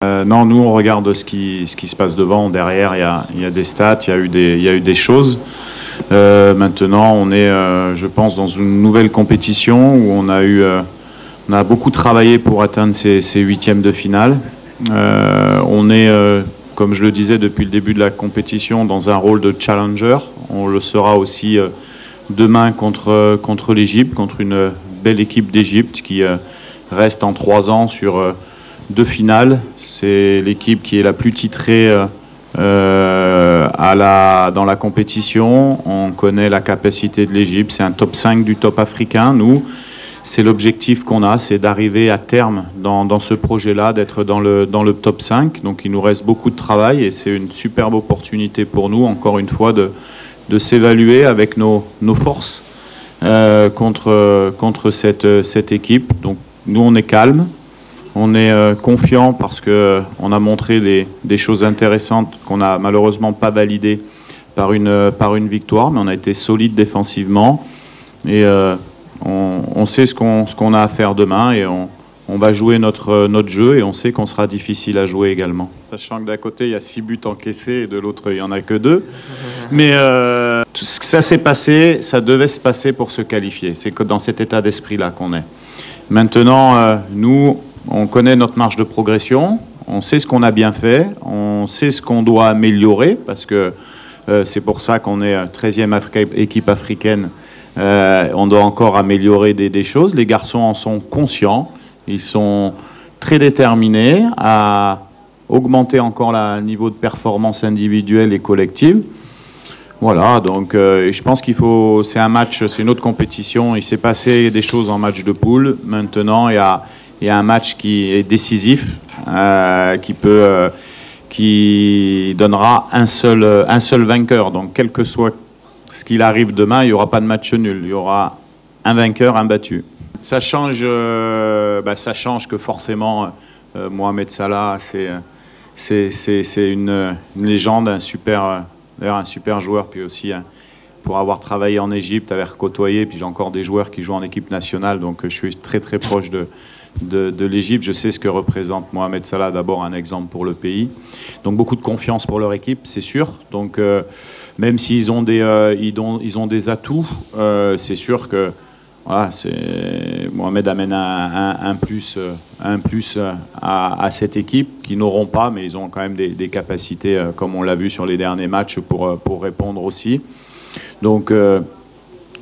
Non, nous on regarde ce qui se passe devant, derrière il y a des stats, il y a eu des choses. Maintenant on est, je pense, dans une nouvelle compétition où on a beaucoup travaillé pour atteindre ces huitièmes de finale. On est, comme je le disais depuis le début de la compétition, dans un rôle de challenger. On le sera aussi demain contre l'Égypte, contre une belle équipe d'Égypte qui reste en 3 ans sur 2 finales. C'est l'équipe qui est la plus titrée dans la compétition. On connaît la capacité de l'Égypte. C'est un top 5 du top africain. Nous, c'est l'objectif qu'on a, c'est d'arriver à terme dans ce projet-là, d'être dans le top 5. Donc il nous reste beaucoup de travail et c'est une superbe opportunité pour nous, encore une fois, de s'évaluer avec nos forces contre cette équipe. Donc nous, on est calme. On est confiant parce qu'on a montré des choses intéressantes qu'on n'a malheureusement pas validées par une victoire, mais on a été solide défensivement et on sait ce qu'on a à faire demain et on va jouer notre jeu et on sait qu'on sera difficile à jouer également. Sachant que d'un côté il y a 6 buts encaissés et de l'autre il n'y en a que 2. Mais tout ce que ça s'est passé, ça devait se passer pour se qualifier. C'est que dans cet état d'esprit-là qu'on est. Maintenant, nous, on connaît notre marge de progression, on sait ce qu'on a bien fait, on sait ce qu'on doit améliorer, parce que c'est pour ça qu'on est 13e équipe africaine. On doit encore améliorer des choses. Les garçons en sont conscients, ils sont très déterminés à augmenter encore le niveau de performance individuelle et collective. Voilà, donc je pense c'est un match, c'est une autre compétition. Il s'est passé des choses en match de poule. Maintenant, il y a un match qui est décisif, qui donnera un seul vainqueur. Donc, quel que soit ce qu'il arrive demain, il n'y aura pas de match nul. Il y aura un vainqueur, un battu. Ça change que forcément, Mohamed Salah, c'est une légende, un super joueur, puis aussi pour avoir travaillé en Égypte, avoir côtoyé, puis j'ai encore des joueurs qui jouent en équipe nationale, donc je suis très très proche de l'Égypte. Je sais ce que représente Mohamed Salah, d'abord un exemple pour le pays. Donc beaucoup de confiance pour leur équipe, c'est sûr. Donc même s'ils ont des atouts, c'est sûr que voilà, Mohamed amène un plus à cette équipe qui n'auront pas, mais ils ont quand même des capacités, comme on l'a vu sur les derniers matchs, pour répondre aussi. Donc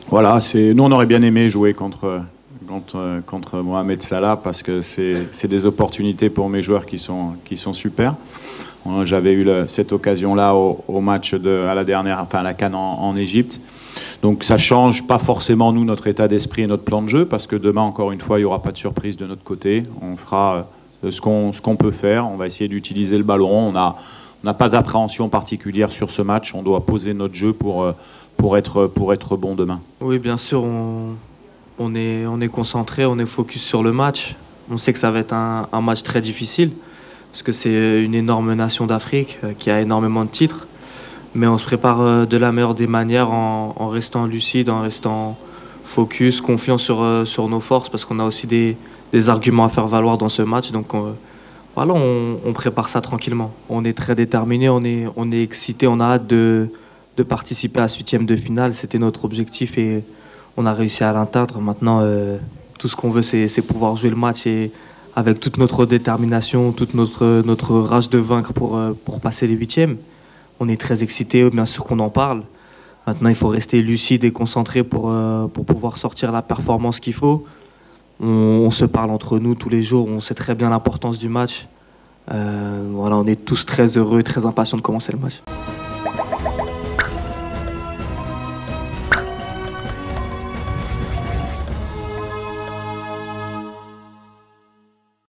voilà, nous on aurait bien aimé jouer contre Mohamed Salah parce que c'est des opportunités pour mes joueurs qui sont super. J'avais eu cette occasion-là au match à la CAN en Égypte. Donc ça change pas forcément nous notre état d'esprit et notre plan de jeu parce que demain encore une fois il n'y aura pas de surprise de notre côté. On fera ce qu'on peut faire. On va essayer d'utiliser le ballon. On n'a pas d'appréhension particulière sur ce match. On doit poser notre jeu pour être bon demain. Oui, bien sûr. On est concentré, on est focus sur le match. On sait que ça va être un match très difficile parce que c'est une énorme nation d'Afrique qui a énormément de titres. Mais on se prépare de la meilleure des manières en restant lucide, en restant focus, confiant sur nos forces parce qu'on a aussi des arguments à faire valoir dans ce match. Donc voilà, on prépare ça tranquillement. On est très déterminé, on est excité, on a hâte de participer à ce 8e de finale. C'était notre objectif et on a réussi à l'atteindre. Maintenant, tout ce qu'on veut, c'est pouvoir jouer le match et avec toute notre détermination, toute notre rage de vaincre pour passer les 8e. On est très excités, bien sûr qu'on en parle. Maintenant, il faut rester lucide et concentré pour pouvoir sortir la performance qu'il faut. On se parle entre nous tous les jours, on sait très bien l'importance du match. Voilà, on est tous très heureux et très impatients de commencer le match.